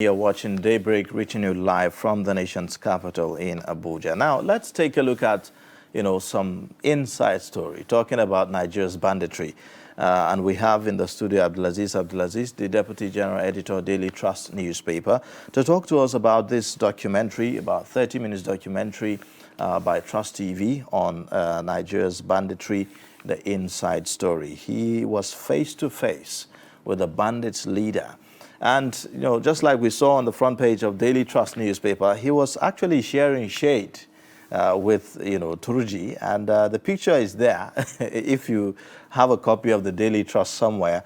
You're watching Daybreak, reaching you live from the nation's capital in Abuja. Now, let's take a look at, some inside story, talking about Nigeria's banditry. And we have in the studio Abdulaziz, the Deputy General Editor, Daily Trust newspaper, to talk to us about this documentary, about 30 minutes documentary by Trust TV on Nigeria's banditry, the inside story. He was face to face with the bandits' leader. And, just like we saw on the front page of Daily Trust newspaper, he was actually sharing shade with, Turuji. And the picture is there. If you have a copy of the Daily Trust somewhere,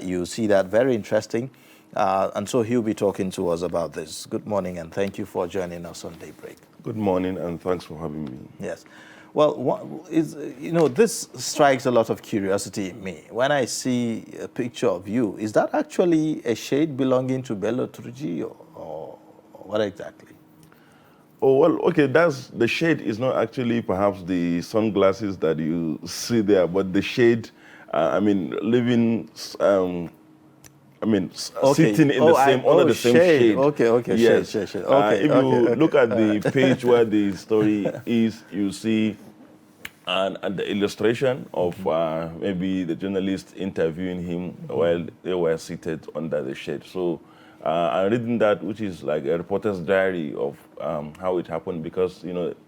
you see that. Very interesting. And so he'll be talking to us about this. Good morning, and thank you for joining us on Daybreak. Good morning, and thanks for having me. Yes. Well, this strikes a lot of curiosity in me. When I see a picture of you, is that actually a shade belonging to Bello Turji, or what exactly? Oh, well, okay, the shade is not actually perhaps the sunglasses that you see there, but the shade, living, sitting in the same, under the same shade. Okay, yes. shade. Okay, if you look at the page where the story is, you see and the illustration of maybe the journalist interviewing him while they were seated under the shade. So I'm reading that, which is like a reporter's diary of how it happened, because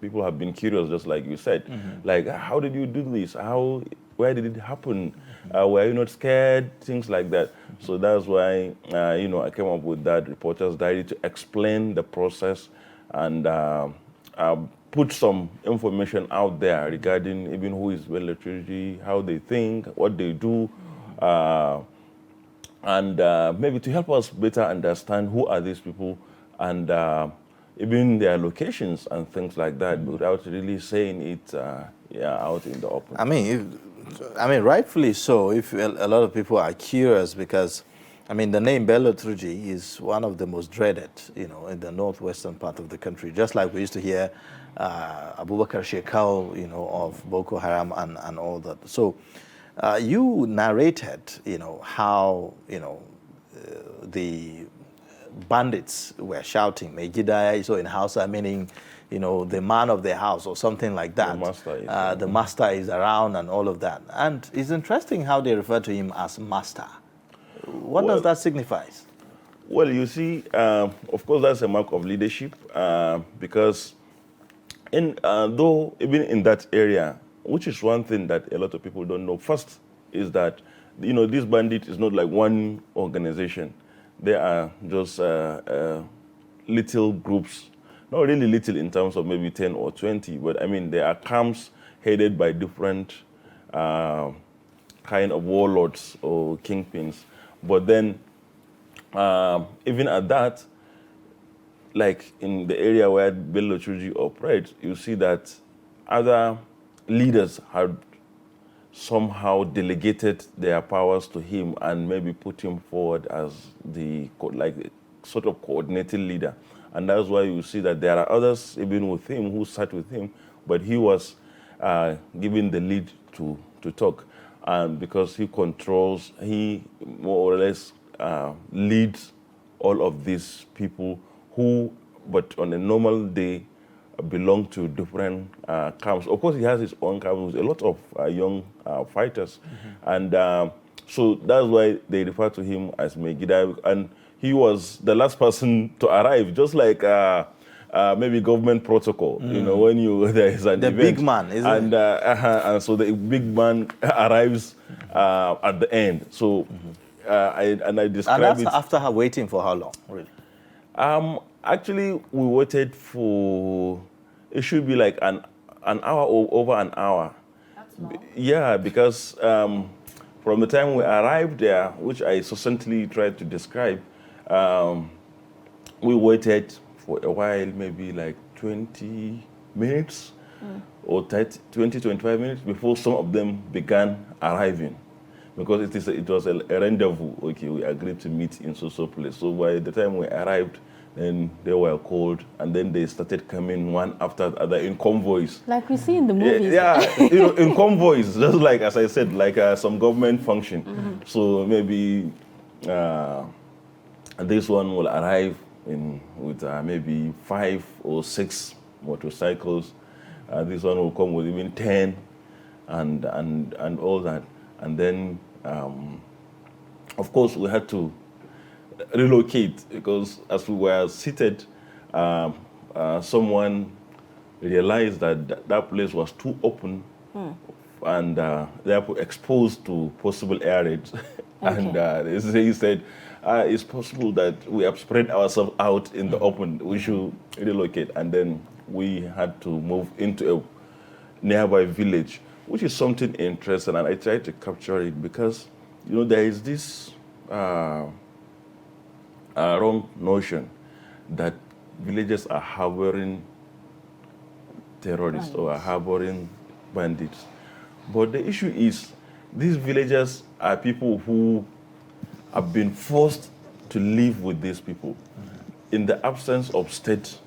people have been curious, just like you said, like, how did you do this? Where did it happen? Were you not scared? Things like that. So that's why I came up with that reporter's diary to explain the process and put some information out there regarding even who is Bello, how they think, what they do, and maybe to help us better understand who are these people and even their locations and things like that, without really saying it out in the open. I mean, rightfully so, if a lot of people are curious, because the name Bello Turji is one of the most dreaded, in the northwestern part of the country. Just like we used to hear Abubakar Shekau, of Boko Haram and all that. So you narrated, how, the bandits were shouting, Megidaya, so in Hausa, meaning, the man of the house or something like that. The master is around and all of that. And it's interesting how they refer to him as master. What does that signify? Well, you see, of course, that's a mark of leadership, because though even in that area, which is one thing that a lot of people don't know, first is that, this bandit is not like one organization. They are just little groups, not really little in terms of maybe 10 or 20, but they are camps headed by different kind of warlords or kingpins. But then, even at that, like in the area where Bello Turji operates, you see that other leaders had somehow delegated their powers to him and maybe put him forward as the sort of coordinated leader. And that's why you see that there are others even with him who sat with him, but he was given the lead to talk. And because he more or less leads all of these people who, but on a normal day, belong to different camps. Of course, he has his own camp with a lot of young fighters. And so that's why they refer to him as Megiddo. And he was the last person to arrive, just like maybe government protocol, when there is an event. The big man, isn't it? And so the big man arrives at the end. So, I describe it. And that's after waiting for how long, really? Actually, we waited for, it should be like an hour or over an hour. That's long. Yeah, because from the time we arrived there, which I succinctly tried to describe, we waited for a while, maybe like 20 minutes or 20, 25 minutes before some of them began arriving. Because it was a rendezvous. Okay, we agreed to meet in so place. So by the time we arrived, then they were called, and then they started coming one after the other in convoys. Like we see in the movies. Yeah, in convoys, just like, as I said, like some government function. So maybe And this one will arrive with maybe 5 or 6 motorcycles. This one will come with even 10 and all that. And then, of course, we had to relocate because as we were seated, someone realized that that place was too open and therefore exposed to possible air raids. And he said, it's possible that we have spread ourselves out in the open. We should relocate. And then we had to move into a nearby village, which is something interesting. And I tried to capture it because, you know, there is this wrong notion that villages are harboring terrorists or are harboring bandits. But the issue is these villagers are people who have been forced to live with these people in the absence of state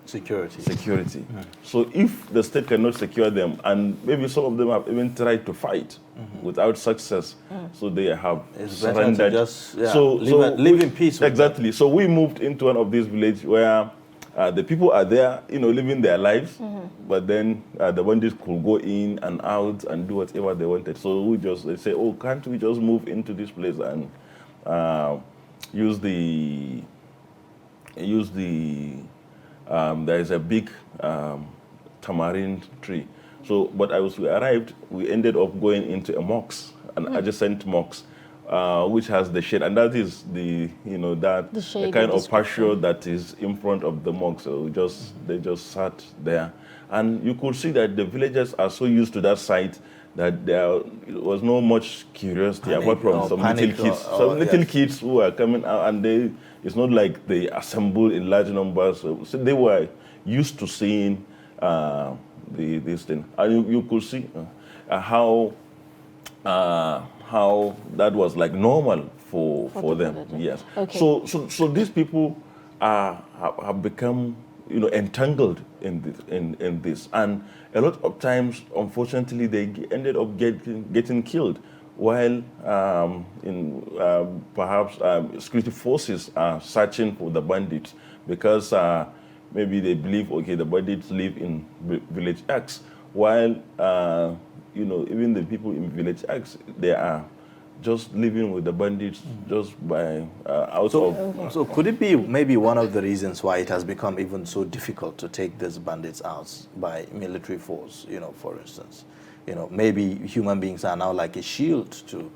security. So if the state cannot secure them, and maybe some of them have even tried to fight without success, so they have surrendered. Just live in peace. Exactly. So we moved into one of these villages where the people are there, you know, living their lives, but then the bandits could go in and out and do whatever they wanted. So they say, oh, can't we just move into this place and use the there is a big tamarind tree. So, but as we arrived, we ended up going into a mosque, an adjacent mosque, which has the shade, and that is the kind of pasture that is in front of the mosque. So they just sat there, and you could see that the villagers are so used to that site that there was no much curiosity apart from some little kids who are coming out, and it's not like they assemble in large numbers. So they were used to seeing this thing, and you could see how that was like normal for them. Villager. Yes. Okay. So these people have become, you know, entangled in this, and a lot of times, unfortunately, they ended up getting killed, while perhaps security forces are searching for the bandits because maybe they believe, okay, the bandits live in village X, while you know, even the people in village X, they are just living with the bandits just by So could it be maybe one of the reasons why it has become even so difficult to take these bandits out by military force, you know, for instance? You know, maybe human beings are now like a shield to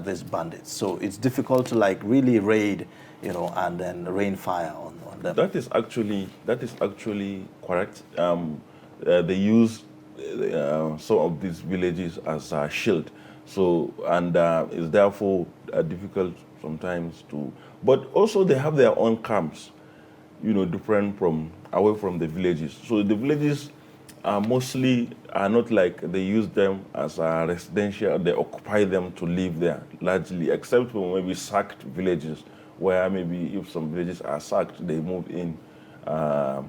these bandits. So it's difficult to like really raid, you know, and then rain fire on them. That is actually correct. They use some of these villages as a shield. So, and it's therefore difficult sometimes to, but also they have their own camps, you know, different from, away from the villages. So the villages mostly are not like they use them as a residential, they occupy them to live there largely, except for maybe sacked villages, where maybe if some villages are sacked, they move in to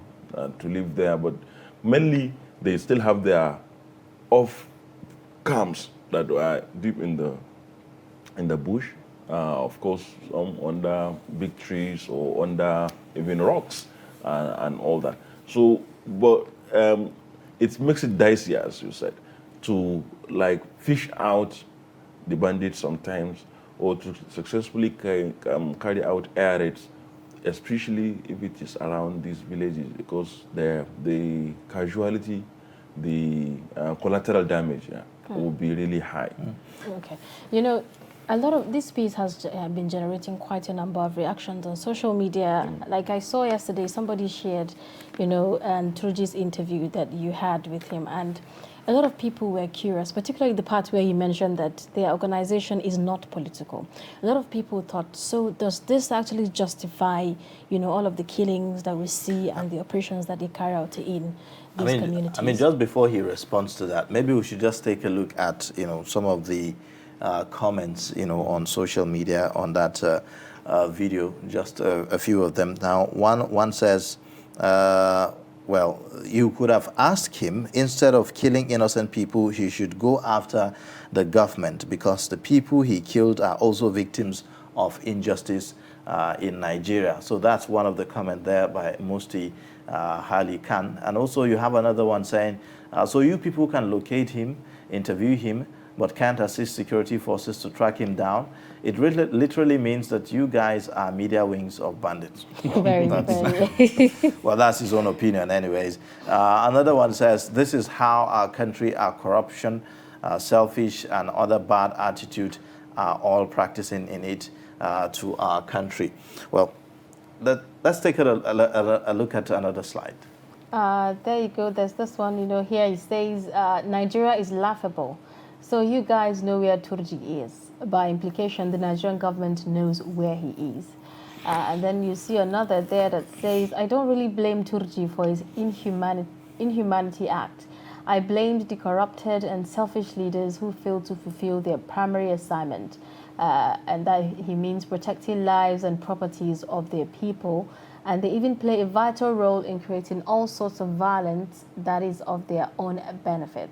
live there. But mainly they still have their off camps that are deep in the bush, of course, some under big trees or under even rocks and all that. So, but it makes it dicey, as you said, to like fish out the bandits sometimes, or to successfully carry out air raids, especially if it is around these villages, because the casualty, the collateral damage will be really high. Okay. You know, a lot of this piece has been generating quite a number of reactions on social media. Like I saw yesterday, somebody shared, you know, Turji's interview that you had with him, and a lot of people were curious, particularly the part where you mentioned that their organization is not political. A lot of people thought, so does this actually justify, you know, all of the killings that we see and the operations that they carry out in these communities? I mean, just before he responds to that, maybe we should just take a look at, you know, some of the comments, you know, on social media on that video, just a few of them. Now, one says, well, you could have asked him, instead of killing innocent people, he should go after the government, because the people he killed are also victims of injustice in Nigeria. So that's one of the comments there by Musti Hali Khan. And also you have another one saying, so you people can locate him, interview him, but can't assist security forces to track him down. It really, literally means that you guys are media wings of bandits. Very. Well, that's his own opinion anyways. Another one says, this is how our country, our corruption, selfish and other bad attitude are all practicing in it to our country. Well, let's take a look at another slide. There you go. There's this one, you know, here it says, Nigeria is laughable. So you guys know where Turji is. By implication, the Nigerian government knows where he is. And then you see another there that says, I don't really blame Turji for his inhumanity act. I blamed the corrupted and selfish leaders who failed to fulfill their primary assignment. And that he means protecting lives and properties of their people. And they even play a vital role in creating all sorts of violence that is of their own benefit.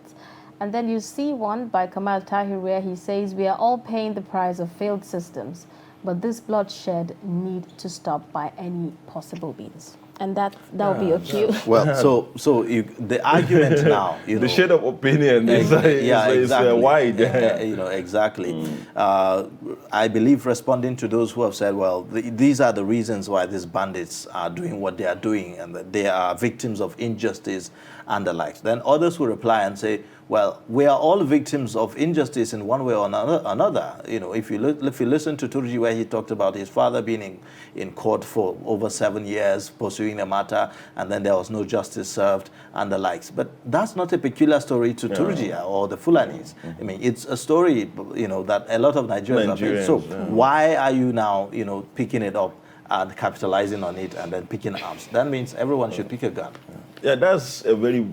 And then you see one by Kamal Tahir where he says, we are all paying the price of failed systems, but this bloodshed need to stop by any possible means. And that will be your cue. Well, so the argument now, you know, the shade of opinion is wide. You know, exactly. I believe responding to those who have said, well, these are the reasons why these bandits are doing what they are doing, and that they are victims of injustice and the likes. Then others will reply and say, well, we are all victims of injustice in one way or another. You know, if you listen to Turji, where he talked about his father being in court for over 7 years pursuing the matter, and then there was no justice served and the likes. But that's not a peculiar story to Turji or the Fulanis. I mean, it's a story, you know, that a lot of Nigerians have made. So why are you now, you know, picking it up and capitalizing on it and then picking arms? That means everyone should pick a gun. Yeah, that's a very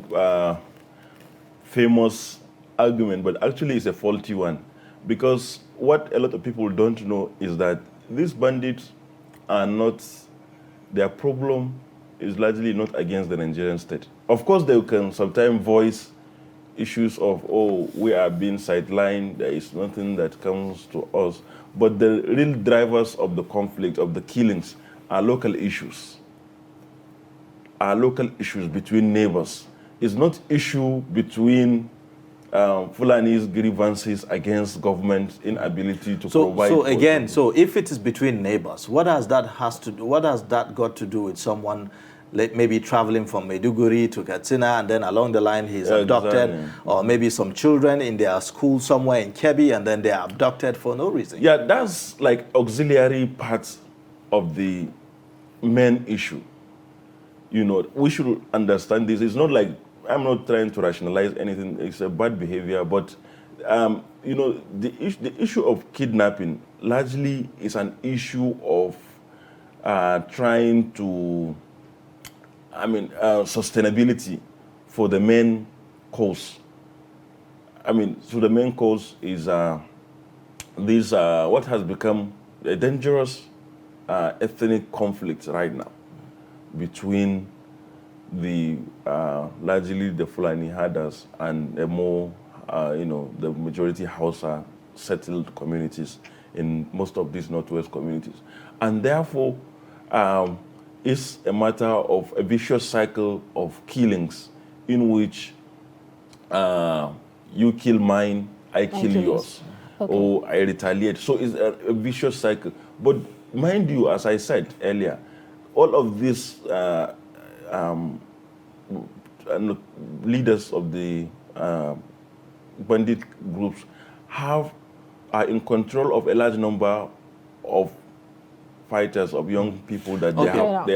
famous argument, but actually it's a faulty one, because what a lot of people don't know is that these bandits are not, their problem is largely not against the Nigerian state. Of course, they can sometimes voice issues of, oh, we are being sidelined, there is nothing that comes to us, but the real drivers of the conflict, of the killings, are local issues. Are local issues between neighbors. It's not issue between Fulani's grievances against government inability to provide. So again, so if it is between neighbors, what has that got to do with someone maybe traveling from Maiduguri to Katsina, and then along the line he's abducted, or maybe some children in their school somewhere in Kebbi, and then they are abducted for no reason? Yeah, that's like auxiliary parts of the main issue. You know, we should understand this. It's not like, I'm not trying to rationalize anything. It's a bad behavior, but you know, the issue of kidnapping largely is an issue of trying to, sustainability for the main cause. So the main cause is what has become a dangerous ethnic conflict right now between the largely the Fulani herders and the more, the majority Hausa settled communities in most of these Northwest communities. And therefore, it's a matter of a vicious cycle of killings in which you kill mine, I kill yours, or I retaliate. So it's a vicious cycle. But mind you, as I said earlier, all of these leaders of the bandit groups are in control of a large number of fighters, of young people that they have.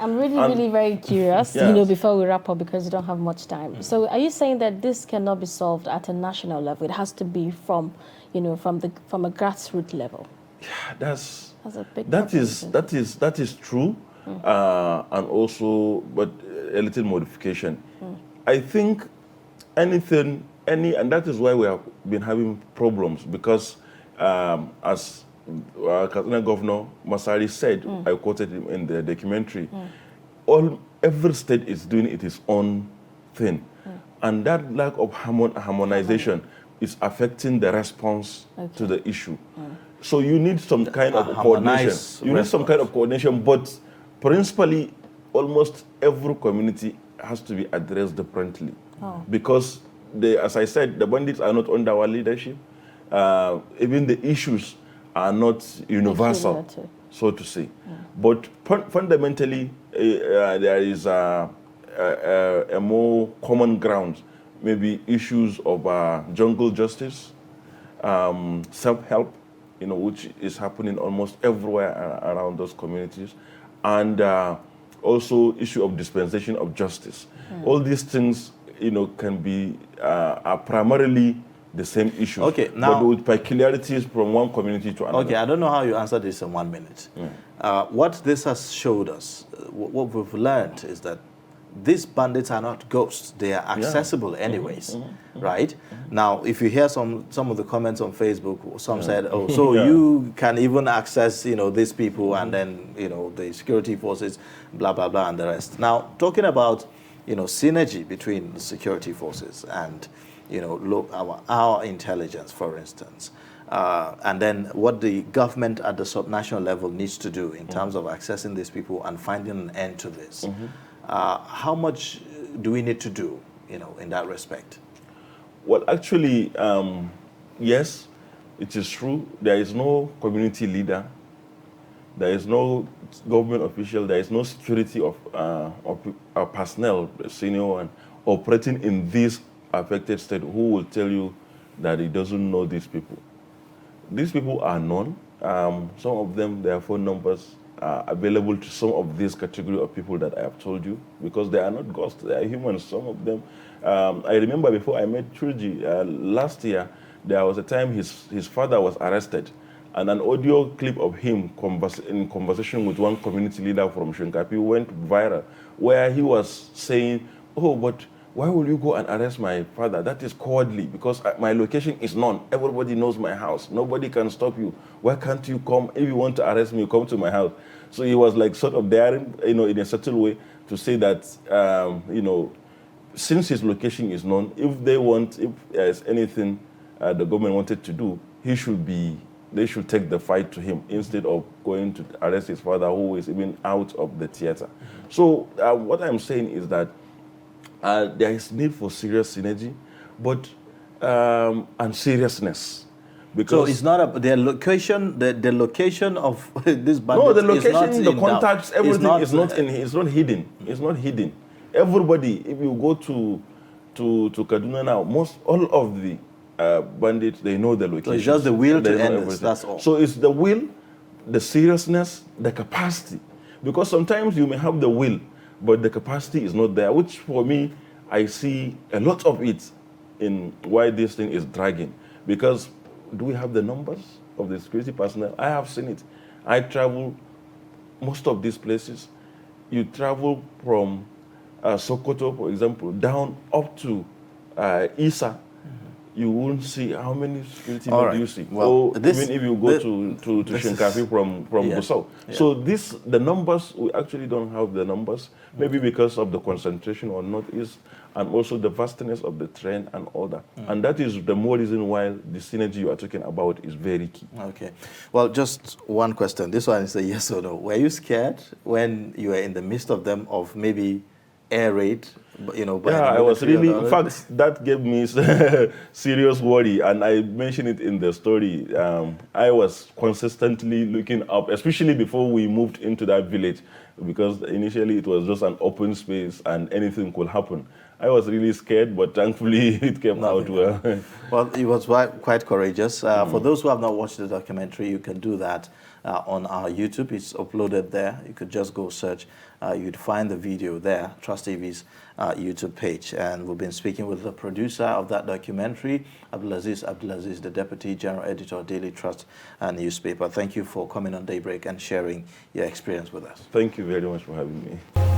I'm really very curious, yes. Before we wrap up, because we don't have much time. So are you saying that this cannot be solved at a national level? It has to be from a grassroots level? Yeah, that's a big that is true. And also, but a little modification. I think and that is why we have been having problems, because as Katsina Governor Masari said, I quoted him in the documentary, every state is doing its own thing. And that lack of harmonization is affecting the response to the issue. So you need some kind of coordination. You need some kind of coordination, but principally, almost every community has to be addressed differently. Because, as I said, the bandits are not under our leadership. Even the issues are not universal, so to say. But fundamentally, there is a more common ground, maybe issues of jungle justice, self-help, which is happening almost everywhere around those communities, and also issue of dispensation of justice. All these things, can be are primarily the same issue, but with peculiarities from one community to another. Okay, I don't know how you answer this in 1 minute. What this has showed us, what we've learned is that these bandits are not ghosts. They are accessible anyways, right? Now, if you hear some of the comments on Facebook, some said, oh, so you can even access, these people and then, the security forces, blah, blah, blah, and the rest. Now, talking about, synergy between the security forces and, our intelligence, for instance, and then what the government at the subnational level needs to do in terms of accessing these people and finding an end to this. How much do we need to do, in that respect? Well, actually, yes, it is true. There is no community leader. There is no government official. There is no security of personnel, senior and operating in this affected state who will tell you that he doesn't know these people. These people are known. Some of them, their phone numbers are available to some of this category of people that I have told you, because they are not ghosts, they are humans. Some of them, I remember before I met Truji, last year, there was a time his father was arrested, and an audio clip of him in conversation with one community leader from Shinkapi went viral, where he was saying, oh, but why will you go and arrest my father? That is cowardly, because my location is known. Everybody knows my house. Nobody can stop you. Why can't you come? If you want to arrest me, come to my house. So he was like sort of daring, in a subtle way to say that, since his location is known, if there's anything the government wanted to do, they should take the fight to him instead of going to arrest his father, who is even out of the theater. So what I'm saying is that there is need for serious synergy, but and seriousness. Because so it's not their location, the location of this bandit. No, the location, is not the contacts, everything is not hidden. It's not hidden. Everybody, if you go to Kaduna now, all of the bandits, they know the location. So it's just the will to end this. That's all. So it's the will, the seriousness, the capacity. Because sometimes you may have the will, but the capacity is not there, which for me, I see a lot of it in why this thing is dragging. Because do we have the numbers of the security personnel? I have seen it. I travel most of these places. You travel from Sokoto, for example, down up to Isa. You won't see how many security men do you see. Well, even if you go to Shinkafi from Gusau. Yeah. So the numbers, we actually don't have the numbers, maybe because of the concentration on Northeast and also the vastness of the terrain and all that. And that is the more reason why the synergy you are talking about is very key. Okay. Well, just one question. This one is a yes or no. Were you scared when you were in the midst of them of maybe air raid? I was really, in fact, that gave me serious worry, and I mentioned it in the story. I was consistently looking up, especially before we moved into that village, because initially it was just an open space and anything could happen. I was really scared, but thankfully it came out well. Well, it was quite courageous. For those who have not watched the documentary, you can do that on our YouTube. It's uploaded there. You could just go search. You'd find the video there, Trust TV's YouTube page. And we've been speaking with the producer of that documentary, Abdulaziz, the Deputy General Editor of Daily Trust newspaper. Thank you for coming on Daybreak and sharing your experience with us. Thank you very much for having me.